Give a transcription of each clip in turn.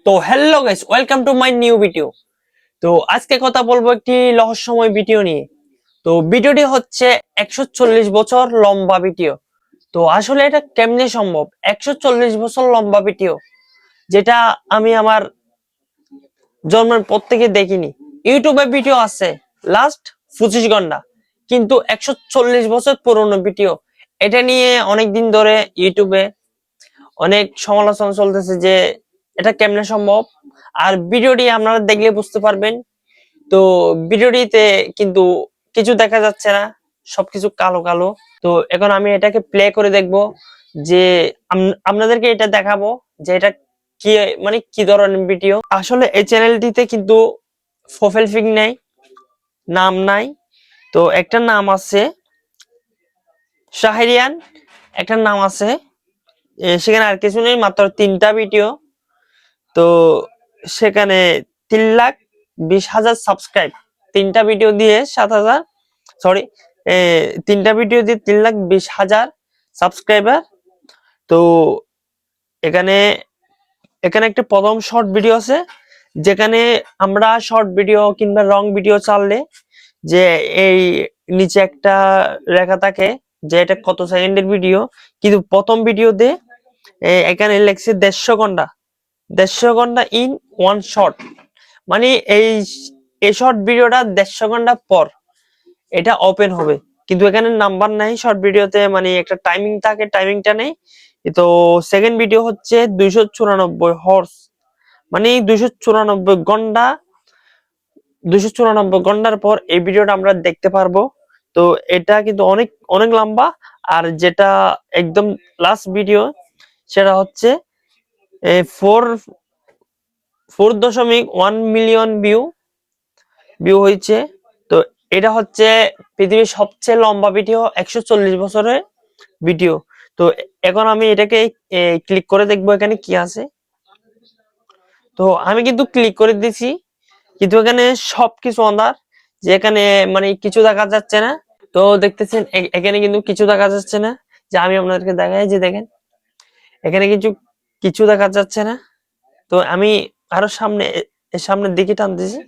তো hello guys, welcome to my new video. তো আজকে কথা বলবো একটি রহস্যময় ভিডিও নিয়ে। তো ভিডিওটি হচ্ছে 140 বছর লম্বা ভিডিও। তো আসলে এটা কেমনে সম্ভব 140 বছর লম্বা ভিডিও, যেটা আমি আমার জন্মের পর থেকে দেখিনি। ইউটিউবে ভিডিও আছে লাস্ট 25 ঘন্টা, কিন্তু 140 বছর পুরনো ভিডিও। এটা নিয়ে অনেক দিন ধরে ইউটিউবে অনেক সমালোচনা চলতেছে যে এটা কেমনে সম্ভব। আর ভিডিওটি আপনারা দেখলে বুঝতে পারবেন। তো ভিডিওটিতে কিন্তু কিছু দেখা যাচ্ছে না, সবকিছু কালো কালো। তো এখন আমি এটাকে প্লে করে দেখব, যে আপনাদেরকে এটা দেখাবো যে এটা কি, মানে কি ধরনের ভিডিও। আসলে এই চ্যানেলটিতে কিন্তু প্রোফাইল পিক নেই, নাম নাই। তো একটা নাম আছে শাহরিয়ান, একটা নাম আছে, সেখানে আর কিছু নেই, মাত্র 3টা ভিডিও। তো সেখানে 3,20,000 সাবস্ক্রাইব, 3টা ভিডিও দিয়ে 7,000, সরি, 3টা ভিডিও দিয়ে 3,20,000 সাবস্ক্রাইবার। তো এখানে এখানে একটা প্রথম শর্ট ভিডিও আছে, যেখানে আমরা শর্ট ভিডিও কিংবা লং ভিডিও চাললে যে এই নিচে একটা রেখা থাকে যে এটা কত সেকেন্ডের ভিডিও। কিন্তু প্রথম ভিডিওতে এখানে লেখছে 150 ঘন্টা, 150 ঘন্টা ইন ওয়ান শট। মানে এই শর্ট ভিডিওটা 150 ঘন্টা পর এটা ওপেন হবে, কিন্তু এখানে নাম্বার নাই শর্ট ভিডিওতে, মানে একটা টাইমিং থাকে, টাইমিংটা নেই। তো সেকেন্ড ভিডিও হচ্ছে 294 হর্স, মানে 294 ঘন্টা, 294 ঘন্টার পর এই ভিডিওটা আমরা দেখতে পারবো। তো এটা কিন্তু অনেক অনেক লম্বা। আর যেটা একদম লাস্ট ভিডিও, সেটা হচ্ছে 4.1 মিলিয়ন ভিউ ভিউ হয়েছে। তো এটা হচ্ছে পৃথিবীর সবচেয়ে লম্বা ভিডিও, 140 বছরের ভিডিও। তো এখন আমি এটাকে ক্লিক করে দেখবো এখানে কি আছে। তো আমি কিন্তু ক্লিক করে দিছি, কিন্তু এখানে সবকিছু অন্ধার, যে এখানে মানে কিছু দেখা যাচ্ছে না। তো দেখতেছেন এখানে কিন্তু কিছু দেখা যাচ্ছে না, যে আমি আপনাদেরকে দেখাই, যে দেখেন এখানে কিছু কিছু দেখা যাচ্ছে না। তো আমি আরো সামনে, সামনের দিকে টানতেছি,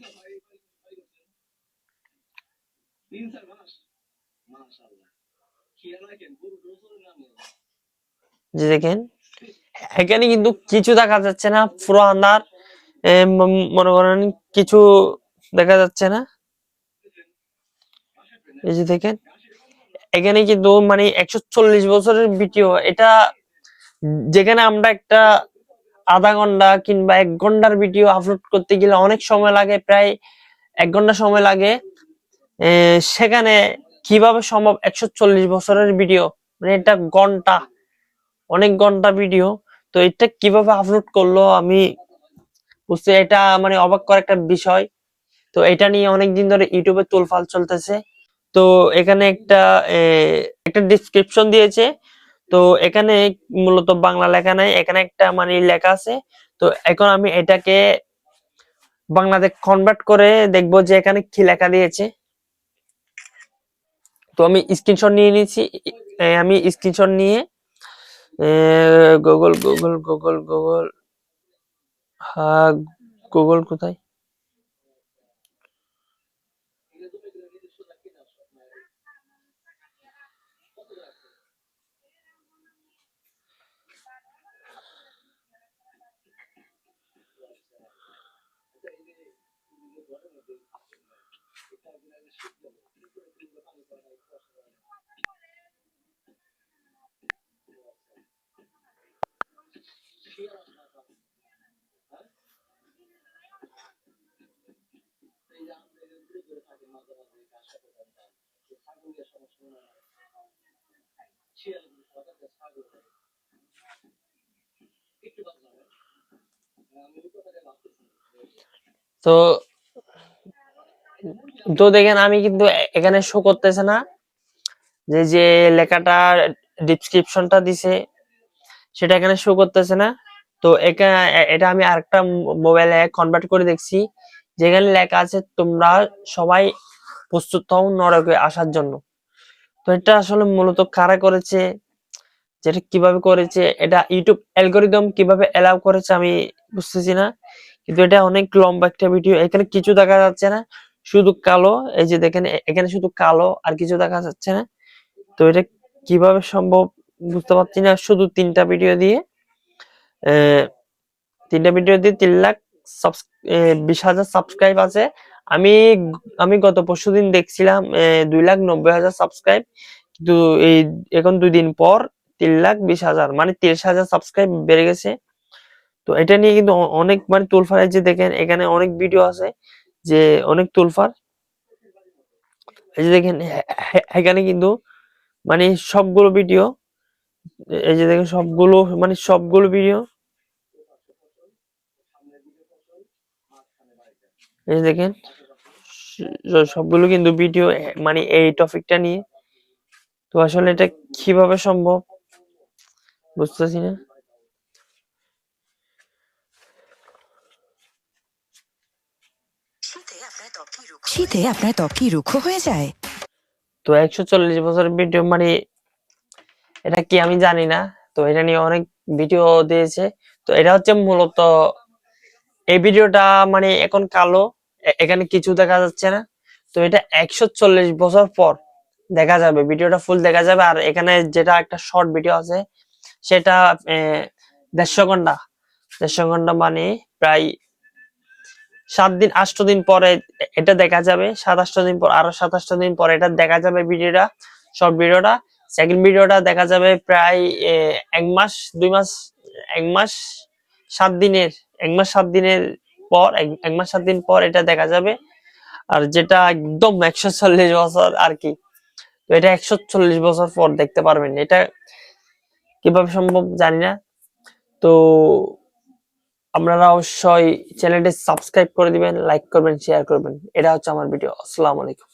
যে দেখেন এখানে কিন্তু কিছু দেখা যাচ্ছে না, পুরো আন্ধার। মনে করেন কিছু দেখা যাচ্ছে না। এই যে দেখেন এখানে কিন্তু মানে 140 বছরের ভিডিও এটা, যেখানে আমরা একটা আধা ঘন্টা কিংবা 1 ঘন্টার ভিডিও আপলোড করতে গেলে অনেক সময় লাগে, প্রায় 1 ঘন্টা সময় লাগে। সেখানে কিভাবে সম্ভব 140 বছরের ভিডিও, মানে এটা ঘন্টা, অনেক ঘন্টা ভিডিও। তো এটা কিভাবে আপলোড করলো আমি বুঝতে, এটা মানে অবাক করা একটা বিষয়। তো এটা নিয়ে অনেকদিন ধরে ইউটিউবে তোলপাড় চলতেছে। তো এখানে একটা ডিসক্রিপশন দিয়েছে। তো এখানে মূলত বাংলা লেখা নাই, এখানে একটা মানে লেখা আছে। তো এখন আমি এটাকে বাংলাতে কনভার্ট করে দেখবো যে এখানে কি লেখা দিয়েছে। তো আমি স্ক্রিনশট নিয়ে নিয়েছি, আমি স্ক্রিনশট নিয়ে গুগল গুগল গুগল গুগল, হ্যাঁ, গুগল কোথায়? তো তো দেখেন আমি কিন্তু এখানে শো করতেছে না, যে যে লেখাটা ডিসক্রিপশনটা দিছে সেটা এখানে শো করতেছে না। তো এটা আমি আরেকটা মোবাইলে কনভার্ট করে দেখছি, যেখানে লেখা আছে তোমরা সবাই প্রস্তুত হও নরকে আসার জন্য। তো এটা আসলে মূলত কারা করেছে, যেটা কিভাবে করেছে, এটা ইউটিউব অ্যালগরিদম কিভাবে এলাও করেছে আমি বুঝতেছি না, কিন্তু এটা অনেক লম্বা একটা ভিডিও। এখানে কিছু দেখা যাচ্ছে না, শুধু কালো। এই যে দেখেন এখানে শুধু কালো, আর কিছু দেখা যাচ্ছে না। তো এটা কিভাবে সম্ভব বুঝতে পারছি না। শুধু তিনটা ভিডিও দিয়ে 3 লাখ 20,000 সাবস্ক্রাইব আছে। আমি আমি গত পরশুদিন দেখছিলাম 2,90,000 সাবস্ক্রাইব, কিন্তু এই এখন 2 দিন পর 3,20,000, মানে 30,000 সাবস্ক্রাইব বেড়ে গেছে। তো এটা নিয়ে কিন্তু অনেক মানে তোলফাড়। এই যে দেখেন এখানে অনেক ভিডিও আছে যে অনেক তোলফাড়। এই যে দেখেন এখানে কিন্তু মানে সবগুলো ভিডিও, এই যে দেখেন সবগুলো মানে সবগুলো ভিডিও, এই যে দেখেন সবগুলো কিন্তু ভিডিও মানে এই টপিকটা নিয়ে। তো আসলে এটা কিভাবে সম্ভব বুঝতেছি না। শীতে আপনার ত্বক কি রুক্ষ হয়ে যায়? তো 140 বছরের ভিডিও মানে এটা কি আমি জানি না। তো এটা নিয়ে অনেক ভিডিও দিয়েছে। তো এটা হচ্ছে মূলত এই ভিডিওটা মানে এখন কালো, এখানে কিছু দেখা যাচ্ছে না। তো এটা 140 বছর পর দেখা যাবে, ভিডিওটা ফুল দেখা যাবে। আর এখানে যেটা একটা শর্ট ভিডিও আছে সেটা 150 ঘন্টা, 150 ঘন্টা মানে প্রায় 7 দিন 8 দিন পরে এটা দেখা যাবে। 7-8 দিন পর, আরো 7-8 দিন পরে এটা দেখা যাবে ভিডিওটা, শর্ট ভিডিওটা। সেকেন্ড ভিডিওটা দেখা যাবে প্রায় 1 মাস 2 মাস, 1 মাস 7 দিনের, 1 মাস 7 দিনের পর, 1 মাস 7 দিন পর এটা দেখা যাবে। আর যেটা একদম 140 বছর আর কি, তো এটা 140 বছর পর দেখতে পারবেন। এটা কিভাবে সম্ভব জানি না। তো আপনারা অবশ্যই চ্যানেলটি সাবস্ক্রাইব করে দিবেন, লাইক করবেন, শেয়ার করবেন। এটা হচ্ছে আমার ভিডিও। আসসালামু আলাইকুম।